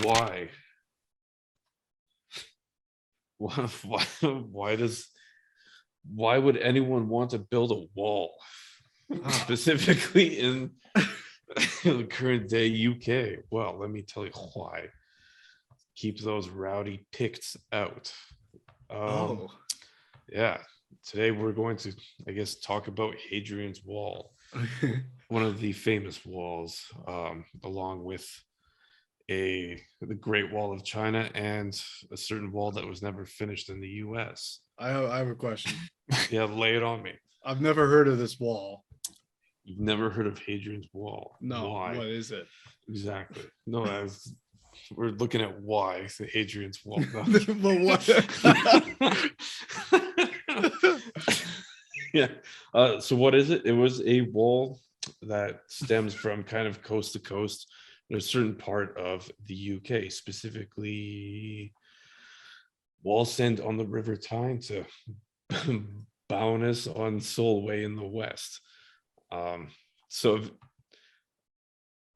why? Why would anyone want to build a wall, specifically in the current day UK? Well, let me tell you why. Keep those rowdy Picts out. Yeah. Today we're going to, I guess, talk about Hadrian's Wall, one of the famous walls, along with the Great Wall of China and a certain wall that was never finished in the US. I have a question. Yeah, lay it on me. I've never heard of this wall. You've never heard of Hadrian's Wall? No. Why? What is it? Exactly. No, we're looking at why the Hadrian's Wall. No. But what? Yeah. So what is it? It was a wall that stems from kind of coast to coast in a certain part of the UK, specifically Wallsend on the River Tyne to Bowness on Solway in the west. So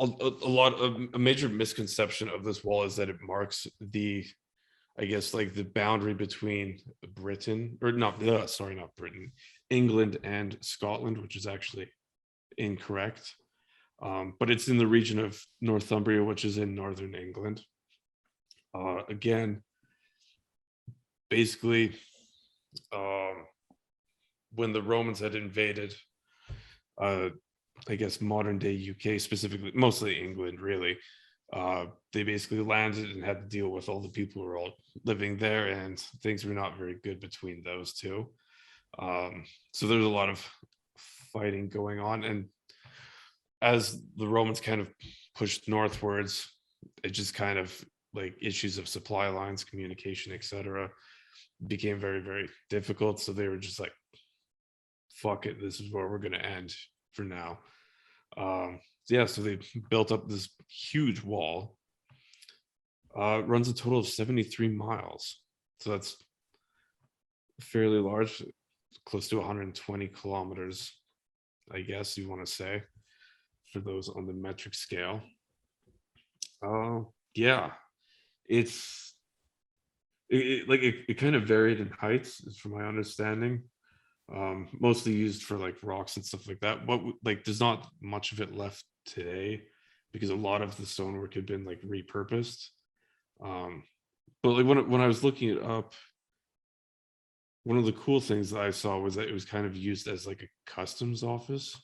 a major misconception of this wall is that it marks the boundary between Britain, or not Britain, England and Scotland, which is actually incorrect. But it's in the region of Northumbria, which is in northern England. Again, basically, when the Romans had invaded, I guess modern day UK, specifically, mostly England, really, they basically landed and had to deal with all the people who were all living there, and things were not very good between those two. So there's a lot of fighting going on, and as the Romans kind of pushed northwards, it just kind of like issues of supply lines, communication, etc., became very, very difficult. So they were just like, fuck it, this is where we're going to end for now. So they built up this huge wall. It runs a total of 73 miles. So that's fairly large, close to 120 kilometers, I guess you want to say, for those on the metric scale. Yeah, it kind of varied in heights, from my understanding. Mostly used for like rocks and stuff like that. But like, there's not much of it left today because a lot of the stonework had been like repurposed. But like when I was looking it up, one of the cool things that I saw was that it was kind of used as like a customs office,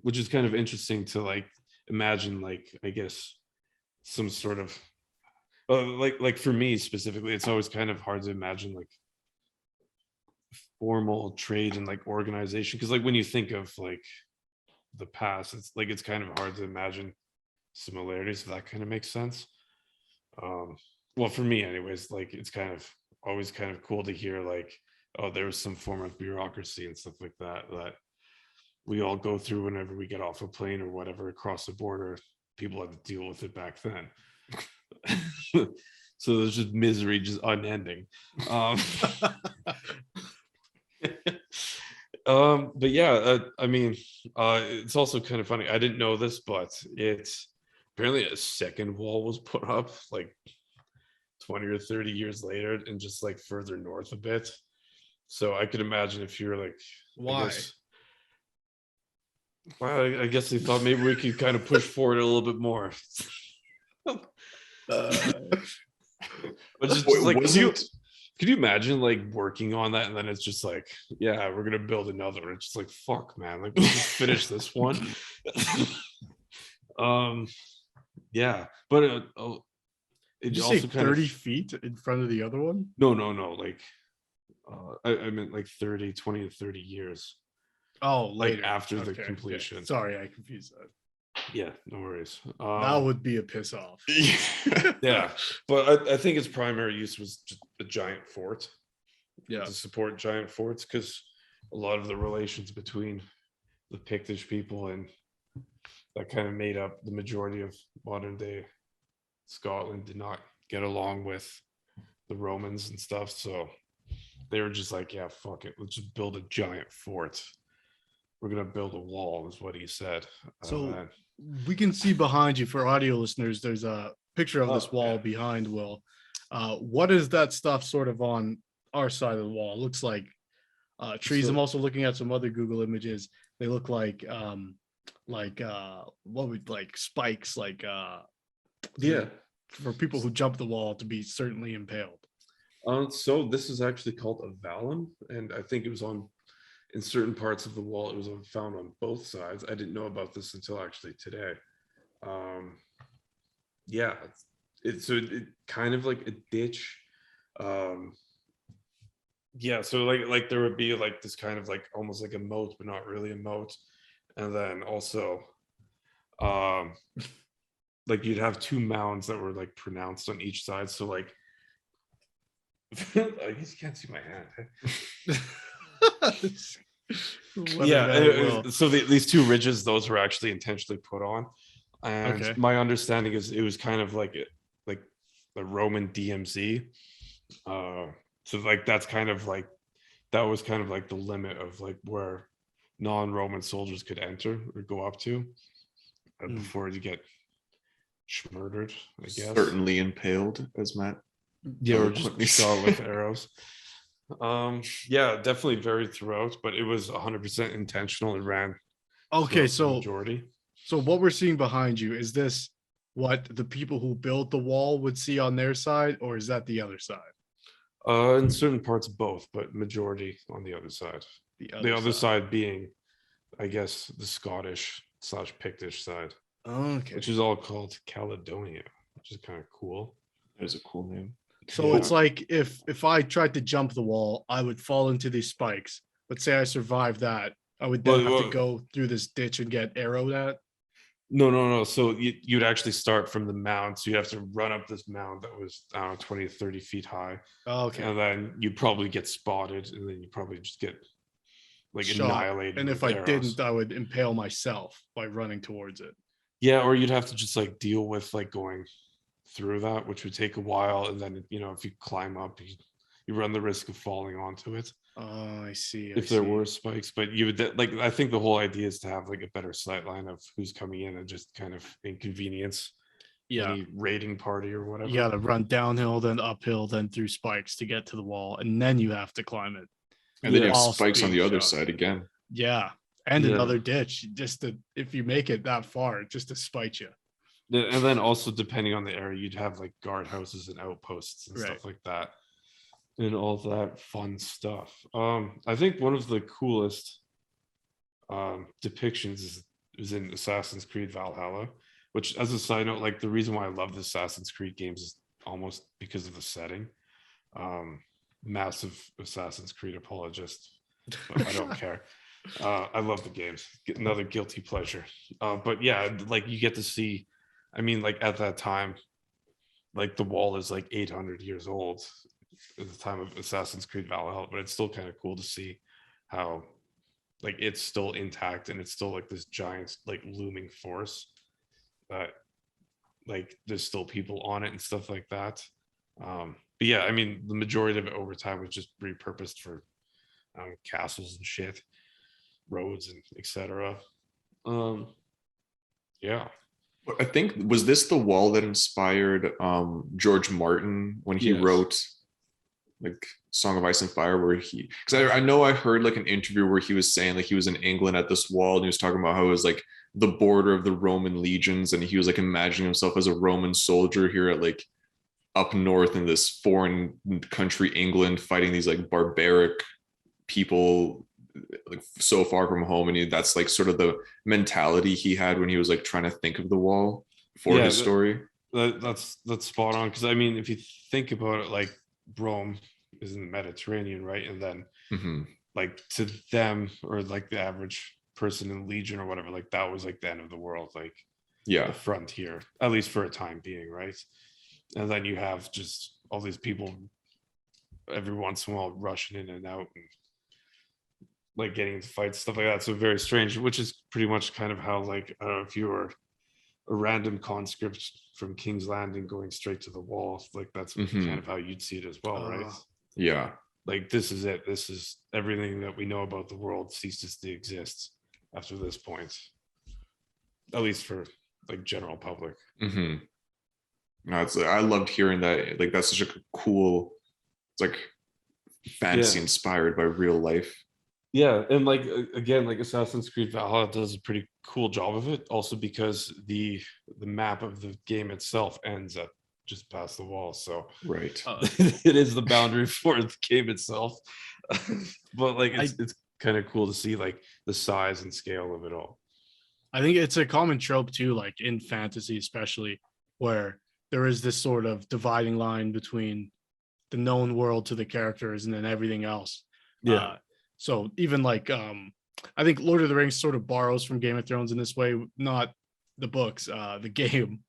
which is kind of interesting to like imagine, like, I guess some sort of like for me specifically, it's always kind of hard to imagine like formal trade and like organization, because like when you think of like the past, it's kind of hard to imagine similarities, if that kind of makes sense. Well, for me anyways, like it's kind of always kind of cool to hear like, oh, there was some form of bureaucracy and stuff like that we all go through whenever we get off a plane or whatever across the border. People had to deal with it back then. So there's just misery, just unending. But yeah, I mean, it's also kind of funny. I didn't know this, but it's apparently a second wall was put up like 20 or 30 years later, and just like further north a bit. So I could imagine if you're like, why? I guess they thought maybe we could kind of push forward a little bit more. But just like, could you imagine like working on that, and then it's just like, yeah, we're gonna build another. It's just like, fuck, man, like let's just finish this one. Yeah, but it also kind 30 feet in front of the other one. No, like I meant like 20 to 30 years. Oh, later. Like after the completion. Okay. Sorry, I confused that. Yeah, no worries. That would be a piss off. Yeah, but I think its primary use was just a giant fort. Yeah, to support giant forts, because a lot of the relations between the Pictish people and that kind of made up the majority of modern day Scotland did not get along with the Romans and stuff. So they were just like, yeah, fuck it, let's just build a giant fort. We're gonna build a wall, is what he said. So we can see behind you, for audio listeners, there's a picture of this wall behind Will. What is that stuff sort of on our side of the wall? It looks like trees. I'm also looking at some other Google images. They look like what would like spikes, like for people who jump the wall to be certainly impaled. So this is actually called a Valon, and I think it was in certain parts of the wall. It was found on both sides. I didn't know about this until actually today. It's kind of like a ditch. So like there would be like this kind of like almost like a moat, but not really a moat. And then also like you'd have two mounds that were like pronounced on each side. So like I guess you can't see my hand. So these two ridges, those were actually intentionally put on. And my understanding is it was kind of like the Roman DMZ. So like that was kind of like the limit of like where non-Roman soldiers could enter or go up to before you get murdered, I guess. Certainly impaled, as Matt. Yeah, or just shot with arrows. Definitely varied throughout, but it was 100% intentional and ran. So majority. So what we're seeing behind you, is this what the people who built the wall would see on their side, or is that the other side? In certain parts, both, but majority on the other side. The other side being, I guess, the Scottish/Pictish side. Okay. Which is all called Caledonia, which is kind of cool. There's a cool name. So it's like if I tried to jump the wall, I would fall into these spikes. But say I survived that, I would then have to go through this ditch and get arrowed at. No. So you'd actually start from the mound. So you have to run up this mound that was, I don't know, 20 to 30 feet high. Okay. And then you'd probably get spotted, and then you probably just get like annihilated. And if I didn't, I would impale myself by running towards it. Yeah, or you'd have to just like deal with like going through that, which would take a while. And then, if you climb up, you run the risk of falling onto it. Oh, I see. If there were spikes, but you would like, I think the whole idea is to have like a better sight line of who's coming in and just kind of inconvenience any raiding party or whatever. You got to run downhill, then uphill, then through spikes to get to the wall, and then you have to climb it. And then you have spikes on the other side again. Yeah, and another ditch if you make it that far, just to spite you. And then also depending on the area, you'd have like guardhouses and outposts and stuff like that. And all that fun stuff. I think one of the coolest depictions is in Assassin's Creed Valhalla, which, as a side note, like the reason why I love the Assassin's Creed games is almost because of the setting. Massive Assassin's Creed apologist, but I don't care. I love the games. Another guilty pleasure. But yeah, like you get to see, I mean, like at that time, like the wall is like 800 years old at the time of Assassin's Creed Valhalla, but it's still kind of cool to see how like it's still intact and it's still like this giant like looming force that like there's still people on it and stuff like that. But yeah, I mean the majority of it over time was just repurposed for castles and shit, roads and etc. I think, was this the wall that inspired George Martin when he wrote like Song of Ice and Fire, where because I know I heard like an interview where he was saying like he was in England at this wall and he was talking about how it was like the border of the Roman legions, and he was like imagining himself as a Roman soldier here at like up north in this foreign country, England, fighting these like barbaric people like so far from home, and that's like sort of the mentality he had when he was like trying to think of the wall for his story. That's spot on, because I mean if you think about it, like Rome is in the Mediterranean, right? And then like to them, or like the average person in Legion or whatever, like that was like the end of the world, like the frontier, at least for a time being, right? And then you have just all these people every once in a while rushing in and out and like getting into fights, stuff like that. So very strange, which is pretty much kind of how, like, I don't know if you were a random conscript from King's Landing going straight to the wall, like that's kind of how you'd see it as well, right? Yeah. Like this is it. This is everything that we know about the world ceases to exist after this point, at least for like general public. No, I loved hearing that. Like that's such a cool, it's like fantasy Yeah. inspired by real life. Yeah, and like again, like Assassin's Creed Valhalla does a pretty cool job of it. Also because the map of the game itself ends at just past the wall, so Right. it is the boundary for the game itself. But like I it's kind of cool to see like the size and scale of it all. I think it's a common trope too, like in fantasy, especially where there is this sort of dividing line between the known world to the characters and then everything else. Yeah, So even like I think Lord of the Rings sort of borrows from Game of Thrones in this way, not the books, the game,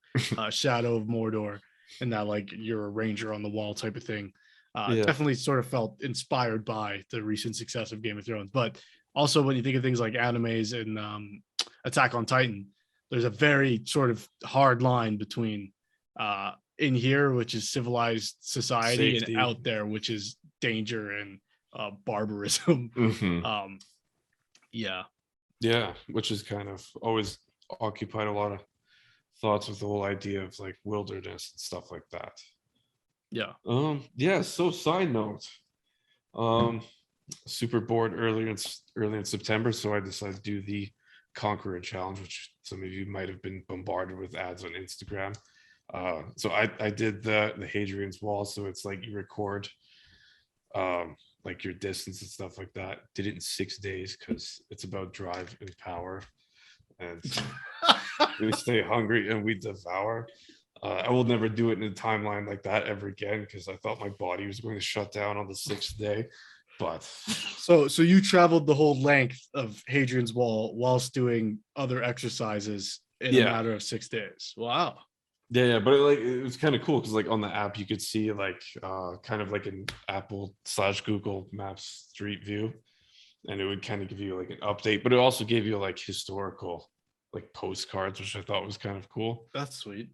Shadow of Mordor, and that like you're a ranger on the wall type of thing. yeah, Definitely sort of felt inspired by the recent success of Game of Thrones. But also when you think of things like animes and Attack on Titan, there's a very sort of hard line between in here, which is civilized society, safety. and out there, which is danger and barbarism. Mhm. Yeah. Yeah, which is kind of always occupied a lot of thoughts with the whole idea of like wilderness and stuff like that. Yeah. Yeah, so side note, um super bored early in September, so I decided to do the Conqueror challenge, which some of you might have been bombarded with ads on Instagram. So I did the Hadrian's wall, so it's like you record like your distance and stuff like that. Did it in 6 days because it's about drive and power, and we stay hungry and we devour. I will never do it in a timeline like that ever again because I thought my body was going to shut down on the 6th day. But So you traveled the whole length of Hadrian's Wall whilst doing other exercises in a yeah, matter of 6 days. Wow. yeah, but it was kind of cool because like on the app you could see like kind of like an Apple/Google Maps Street View, and it would kind of give you like an update, but it also gave you like historical like postcards, which I thought was kind of cool. That's sweet.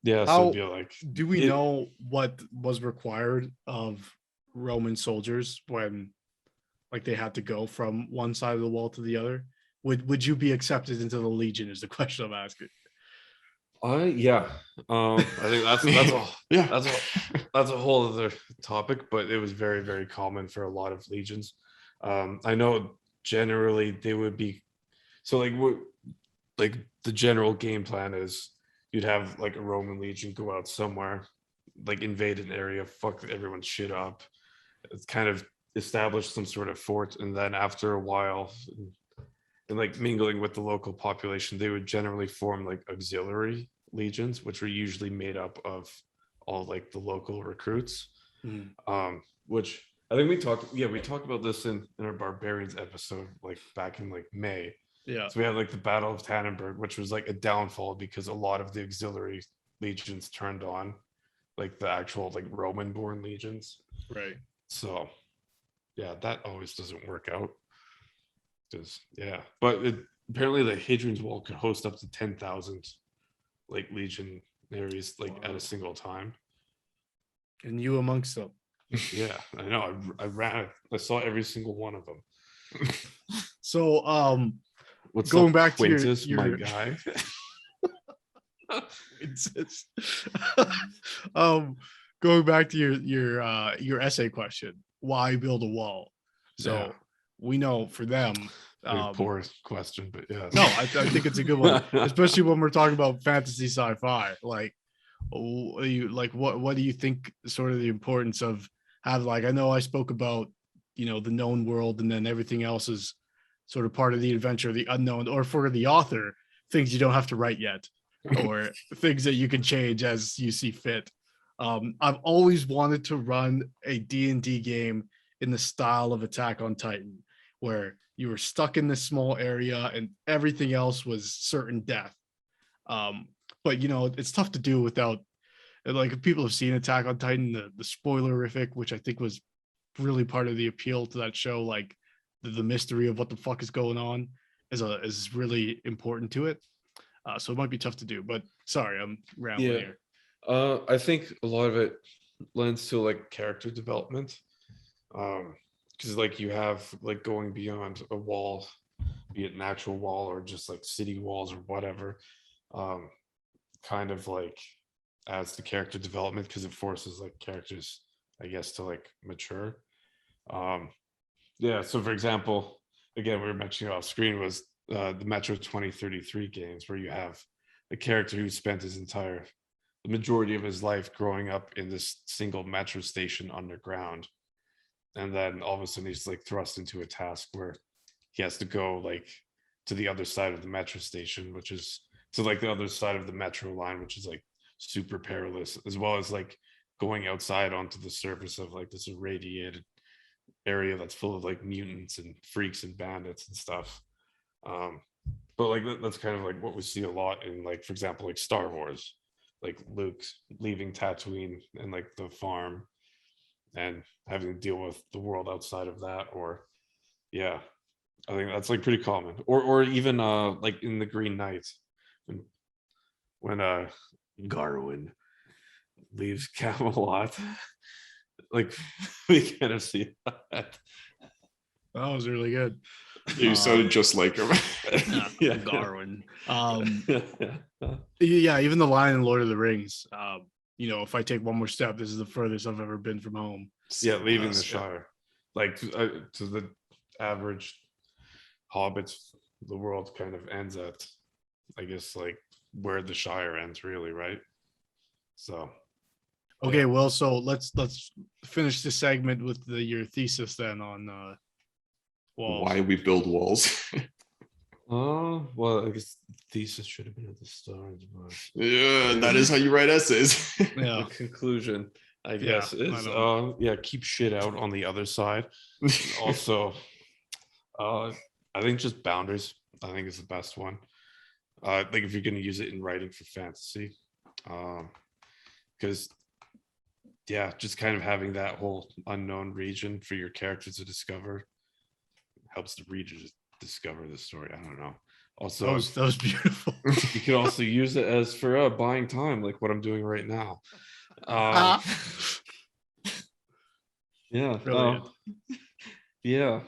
Yeah, so it'd How be like do we it, know what was required of Roman soldiers when like they had to go from one side of the wall to the other? Would you be accepted into the Legion is the question I'm asking. yeah, I think that's a Yeah. that's a whole other topic, but it was very very common for a lot of legions. I know generally they would be so like what like the general game plan is you'd have like a Roman legion go out somewhere, like invade an area, fuck everyone's shit up. It's kind of establish some sort of fort, and then after a while, and like mingling with the local population, they would generally form like auxiliary legions, which were usually made up of all like the local recruits. Mm. Which I think we talked about this in our barbarians episode, like back in like May. Yeah. So we had like the Battle of Tannenberg, which was like a downfall because a lot of the auxiliary legions turned on like the actual like Roman born legions. Right. So yeah, that always doesn't work out. Because yeah, but apparently the Hadrian's Wall could host up to 10,000 like legionaries like at a single time. And you amongst them. Yeah, I know. I saw every single one of them. So What's going up, back to Quintus, your my guy? going back to your essay question, why build a wall? So Yeah. we know for them, Poor question, but yeah. no, I think it's a good one, especially when we're talking about fantasy sci-fi. Like, what do you think? Sort of the importance of have like I know I spoke about the known world, and then everything else is sort of part of the adventure, the unknown, or for the author, things you don't have to write yet, or things that you can change as you see fit. I've always wanted to run a D&D game in the style of Attack on Titan, where you were stuck in this small area and everything else was certain death. But it's tough to do without, like, if people have seen Attack on Titan, the spoilerific, which I think was really part of the appeal to that show, like the mystery of what the fuck is going on is really important to it. So it might be tough to do, but sorry, I'm rambling here. I think a lot of it lends to like character development. Because like you have like going beyond a wall, be it an actual wall or just like city walls or whatever, kind of like adds to character development because it forces like characters, I guess, to like mature. Yeah, so for example, again, we were mentioning off screen was the Metro 2033 games, where you have a character who spent the majority of his life growing up in this single metro station underground, and then all of a sudden he's like thrust into a task where he has to go like to the other side of the metro station, which is to like the other side of the metro line, which is like super perilous, as well as like going outside onto the surface of like this irradiated area that's full of like mutants and freaks and bandits and stuff. But like that's kind of like what we see a lot in like, for example, like Star Wars, like Luke leaving Tatooine and like the farm and having to deal with the world outside of that. Or yeah, I think that's like pretty common. Or even like in the Green Knight, when Garwin leaves Camelot, like we kind of see that. That was really good. You sounded just like him. Yeah, Garwin. Yeah, even the line in Lord of the Rings. You know, if I take one more step, this is the furthest I've ever been from home. Yeah, leaving the Shire, like to the average hobbits, the world kind of ends at, I guess, like where the Shire ends, really, right? So okay, yeah. well, so let's finish this segment with your thesis then on walls. Why we build walls. Oh, well, I guess thesis should have been at the start, but Yeah, that is how you write essays. Yeah, the conclusion, I guess, is keep shit out on the other side. Also, I think just boundaries, I think is the best one. Like if you're going to use it in writing for fantasy, because yeah, just kind of having that whole unknown region for your character to discover helps the reader just discover the story. I don't know. Also, that was beautiful. you could also use it as for buying time, like what I'm doing right now. Yeah. Brilliant. Yeah.